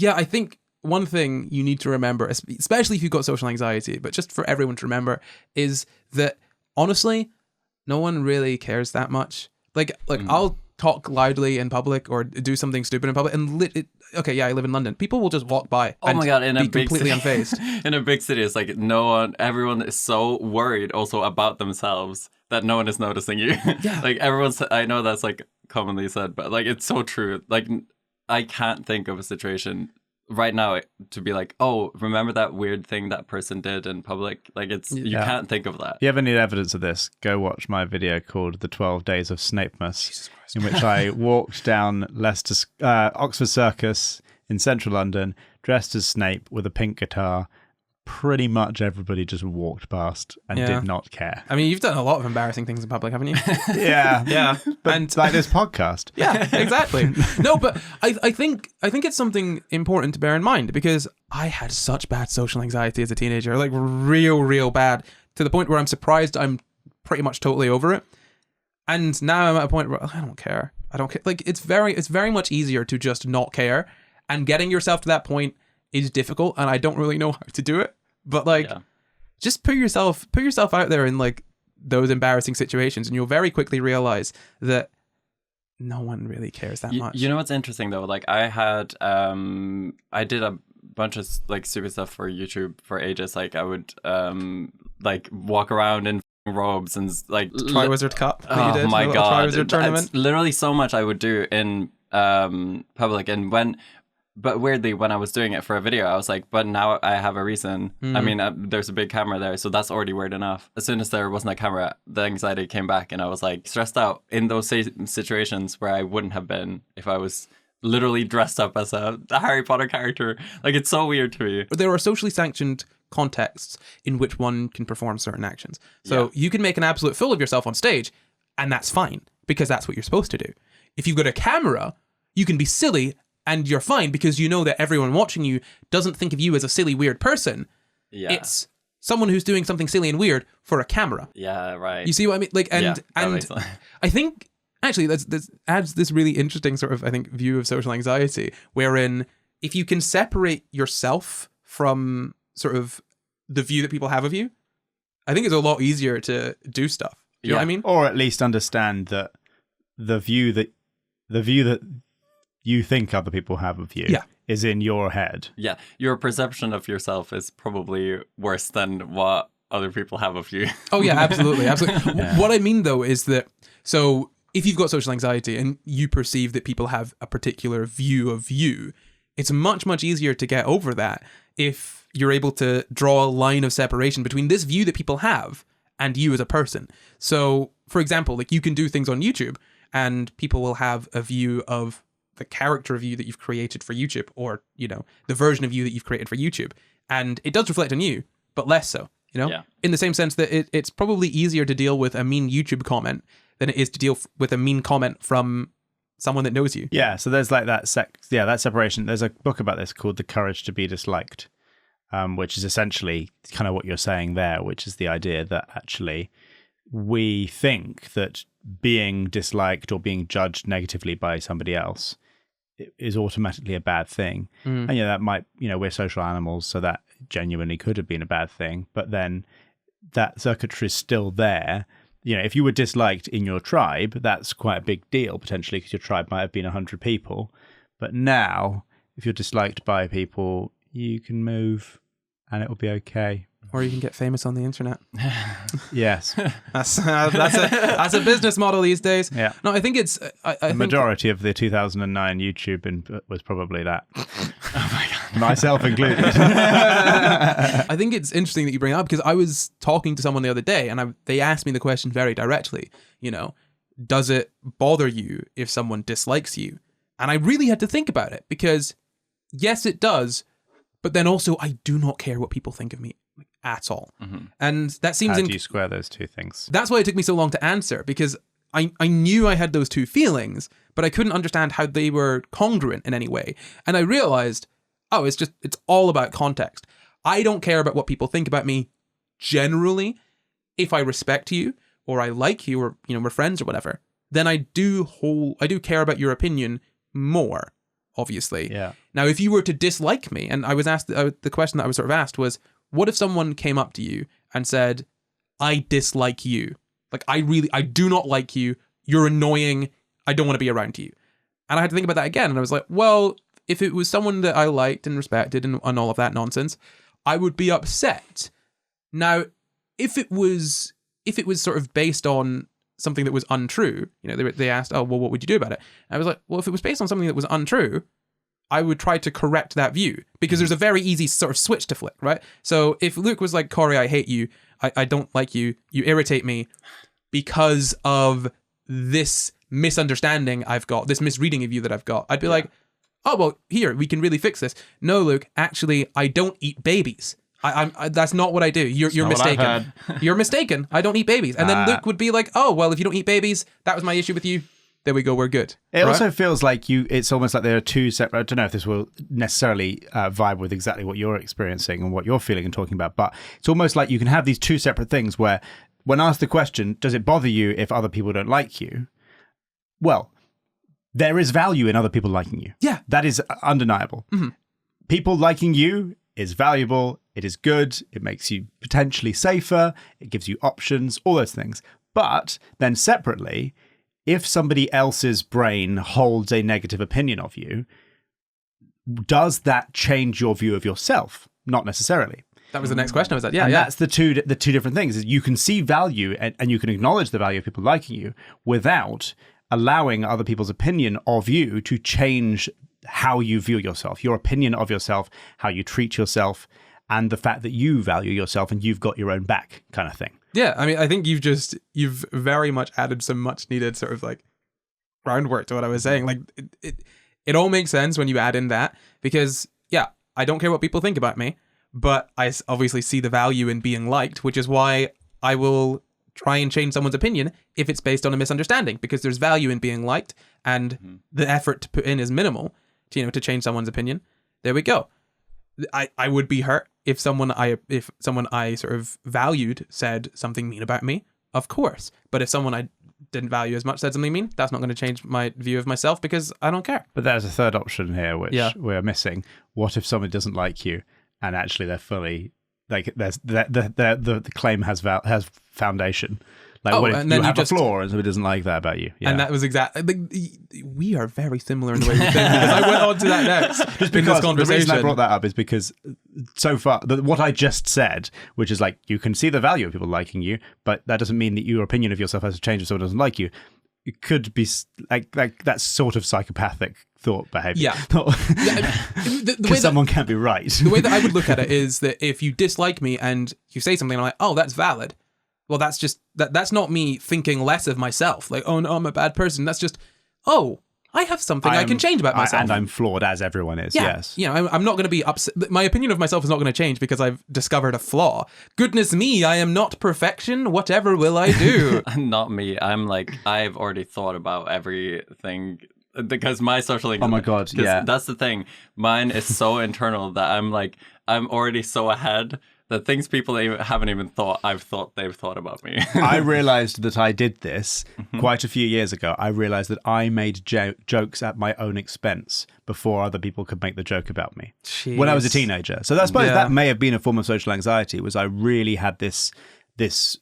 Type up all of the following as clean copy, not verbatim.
Yeah, I think one thing you need to remember, especially if you've got social anxiety, but just for everyone to remember, is that honestly, no one really cares that much. Like I'll talk loudly in public or do something stupid in public, and I live in London. People will just walk by. Oh my god! In be a big completely city, unfazed. in a big city, it's like everyone is so worried also about themselves that no one is noticing you. Yeah. Like I know that's like commonly said, but like it's so true. Like I can't think of a situation right now to be like, oh, remember that weird thing that person did in public? Like you can't think of that. If you ever need evidence of this, go watch my video called The 12 Days of Snapemas, in which I walked down Oxford Circus in central London, dressed as Snape with a pink guitar. Pretty much everybody just walked past and did not care. I mean, you've done a lot of embarrassing things in public, haven't you? Yeah. But like this podcast. Yeah, exactly. No, but I think it's something important to bear in mind, because I had such bad social anxiety as a teenager, like real bad, to the point where I'm surprised I'm pretty much totally over it. And now I'm at a point where I don't care. Like it's very much easier to just not care, and getting yourself to that point is difficult, and I don't really know how to do it. But just put yourself out there in like those embarrassing situations, and you'll very quickly realize that no one really cares that much. You know what's interesting though? Like I did a bunch of like stupid stuff for YouTube for ages. Like I would like walk around in robes and like Triwizard Cup. Oh my god! Triwizard tournament. It's literally so much I would do in public, and but weirdly, when I was doing it for a video, I was like, but now I have a reason. I mean, there's a big camera there, so that's already weird enough. As soon as there wasn't a camera, the anxiety came back, and I was like stressed out in those situations where I wouldn't have been if I was literally dressed up as a Harry Potter character. Like, it's so weird to me. There are socially sanctioned contexts in which one can perform certain actions. So you can make an absolute fool of yourself on stage, and that's fine, because that's what you're supposed to do. If you've got a camera, you can be silly, and you're fine, because you know that everyone watching you doesn't think of you as a silly, weird person. Yeah. It's someone who's doing something silly and weird for a camera. Yeah, right. You see what I mean? Like, and I think actually this adds this really interesting sort of, I think, view of social anxiety, wherein if you can separate yourself from sort of the view that people have of you, I think it's a lot easier to do stuff. You know what I mean? Or at least understand that the view that you think other people have of you is in your head. Yeah, your perception of yourself is probably worse than what other people have of you. Oh yeah, absolutely. Yeah. What I mean though is that, so if you've got social anxiety and you perceive that people have a particular view of you, it's much easier to get over that if you're able to draw a line of separation between this view that people have and you as a person. So for example, like you can do things on YouTube and people will have a view of the character of you that you've created for YouTube, or, you know, the version of you that you've created for YouTube. And it does reflect on you, but less so, you know? Yeah. In the same sense that it's probably easier to deal with a mean YouTube comment than it is to deal with a mean comment from someone that knows you. Yeah, so there's like that separation. There's a book about this called The Courage to Be Disliked, which is essentially kind of what you're saying there, which is the idea that actually we think that being disliked or being judged negatively by somebody else is automatically a bad thing. And that might, we're social animals, so that genuinely could have been a bad thing, but then that circuitry is still there. If you were disliked in your tribe, that's quite a big deal potentially, because your tribe might have been 100 people. But now, if you're disliked by people, you can move and it will be okay. Or you can get famous on the internet. Yes. That's a business model these days. Yeah. No, I think it's... The majority of the 2009 YouTube was probably that. Oh my God. Myself included. I think it's interesting that you bring it up, because I was talking to someone the other day and they asked me the question very directly, does it bother you if someone dislikes you? And I really had to think about it, because yes, it does, but then also I do not care what people think of me at all. Mm-hmm. And that seems... How do you square those two things? That's why it took me so long to answer, because I knew I had those two feelings, but I couldn't understand how they were congruent in any way. And I realized, it's all about context. I don't care about what people think about me generally. If I respect you, or I like you, or we're friends or whatever, then I do care about your opinion more. obviously. Yeah. Now, if you were to dislike me, and I was asked, the question that I was sort of asked was, what if someone came up to you and said, I dislike you. Like, I do not like you. You're annoying. I don't want to be around you. And I had to think about that again. And I was like, well, if it was someone that I liked and respected and all of that nonsense, I would be upset. Now, if it was sort of based on something that was untrue, they asked, oh, well, what would you do about it? And I was like, well, if it was based on something that was untrue, I would try to correct that view, because there's a very easy sort of switch to flick, right? So if Luke was like, Corey, I hate you, I don't like you, you irritate me because of this misunderstanding I've got, this misreading of you that I've got, I'd be like, oh, well, here, we can really fix this. No, Luke, actually, I don't eat babies. I that's not what I do. You're mistaken. You're mistaken. I don't eat babies. And then Luke would be like, oh, well, if you don't eat babies, that was my issue with you. There we go. We're good. It also feels like it's almost like there are two separate, I don't know if this will necessarily vibe with exactly what you're experiencing and what you're feeling and talking about, but it's almost like you can have these two separate things where when asked the question, does it bother you if other people don't like you? Well, there is value in other people liking you. Yeah. That is undeniable. Mm-hmm. People liking you is valuable. It is good. It makes you potentially safer. It gives you options, all those things. But then separately, if somebody else's brain holds a negative opinion of you, does that change your view of yourself? Not necessarily. That was the next question. I was like, that's the two different things. Is you can see value and you can acknowledge the value of people liking you without allowing other people's opinion of you to change how you view yourself, your opinion of yourself, how you treat yourself, and the fact that you value yourself and you've got your own back kind of thing. Yeah, I mean, I think you've very much added some much needed sort of like groundwork to what I was saying. Like it all makes sense when you add in that, because yeah, I don't care what people think about me, but I obviously see the value in being liked, which is why I will try and change someone's opinion if it's based on a misunderstanding, because there's value in being liked and the effort to put in is minimal to change someone's opinion. There we go. I would be hurt if someone I sort of valued said something mean about me, of course. But if someone I didn't value as much said something mean, that's not going to change my view of myself because I don't care. But there's a third option here, which we're missing. What if somebody doesn't like you and actually they're fully like there's the claim has foundation? Like, what if you have a flaw and somebody doesn't like that about you? Yeah. And that was exactly... We are very similar in the way we think, because I went on to that next in this conversation. The reason I brought that up is because so far, what I just said, which is like, you can see the value of people liking you, but that doesn't mean that your opinion of yourself has to change if someone doesn't like you. It could be like that sort of psychopathic thought behavior. Yeah. Because someone can't be right. The way that I would look at it is that if you dislike me and you say something, I'm like, oh, that's valid. Well, that's just that's not me thinking less of myself. Like, oh no, I'm a bad person. That's just, oh, I have something I can change about myself. And I'm flawed as everyone is. Yeah. Yes. I'm not going to be upset. My opinion of myself is not going to change because I've discovered a flaw. Goodness me, I am not perfection. Whatever will I do? Not me. I'm like, I've already thought about everything. Because my social link. Oh my God, yeah. That's the thing. Mine is so internal that I'm already so ahead that things people haven't even thought, I've thought they've thought about me. I realized that I did this quite a few years ago. I realized that I made jokes at my own expense before other people could make the joke about me. Jeez. When I was a teenager. So I suppose that may have been a form of social anxiety, was I really had this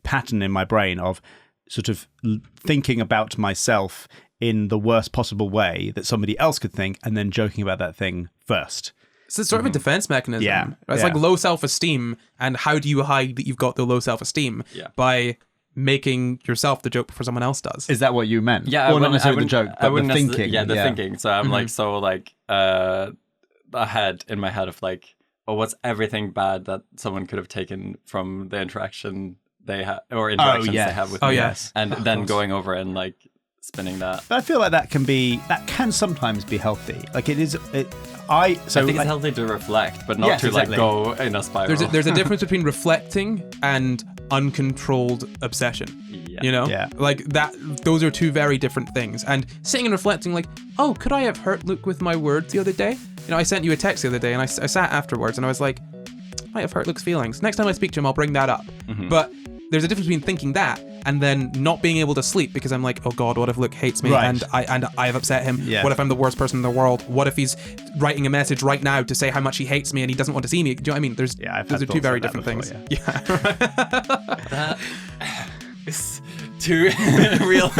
pattern in my brain of sort of thinking about myself in the worst possible way that somebody else could think, and then joking about that thing first. So it's sort of a defense mechanism. Yeah. It's like low self-esteem, and how do you hide that you've got the low self-esteem? Yeah. By making yourself the joke before someone else does. Is that what you meant? Yeah. Or not necessarily the joke, but the thinking. Yeah, the thinking. So I'm like, so like ahead in my head of like, oh, what's everything bad that someone could have taken from the interaction they had, or interactions they have with me. Yes. And then going over and like spinning that. But I feel like that can sometimes be healthy. Like I think it's healthy to reflect, but not to like go in a spiral. There's a difference between reflecting and uncontrolled obsession. Yeah. You know? Yeah. Like that, those are two very different things. And sitting and reflecting like, oh, could I have hurt Luke with my words the other day? You know, I sent you a text the other day and I sat afterwards and I was like, I might have hurt Luke's feelings. Next time I speak to him, I'll bring that up. Mm-hmm. But there's a difference between thinking that and then not being able to sleep because I'm like, oh God, what if Luke hates me Right. and I've upset him? Yeah. What if I'm the worst person in the world? What if he's writing a message right now to say how much he hates me and he doesn't want to see me? Do you know what I mean? Those I've are had two thoughts very like that different things. before, Yeah. That is too real.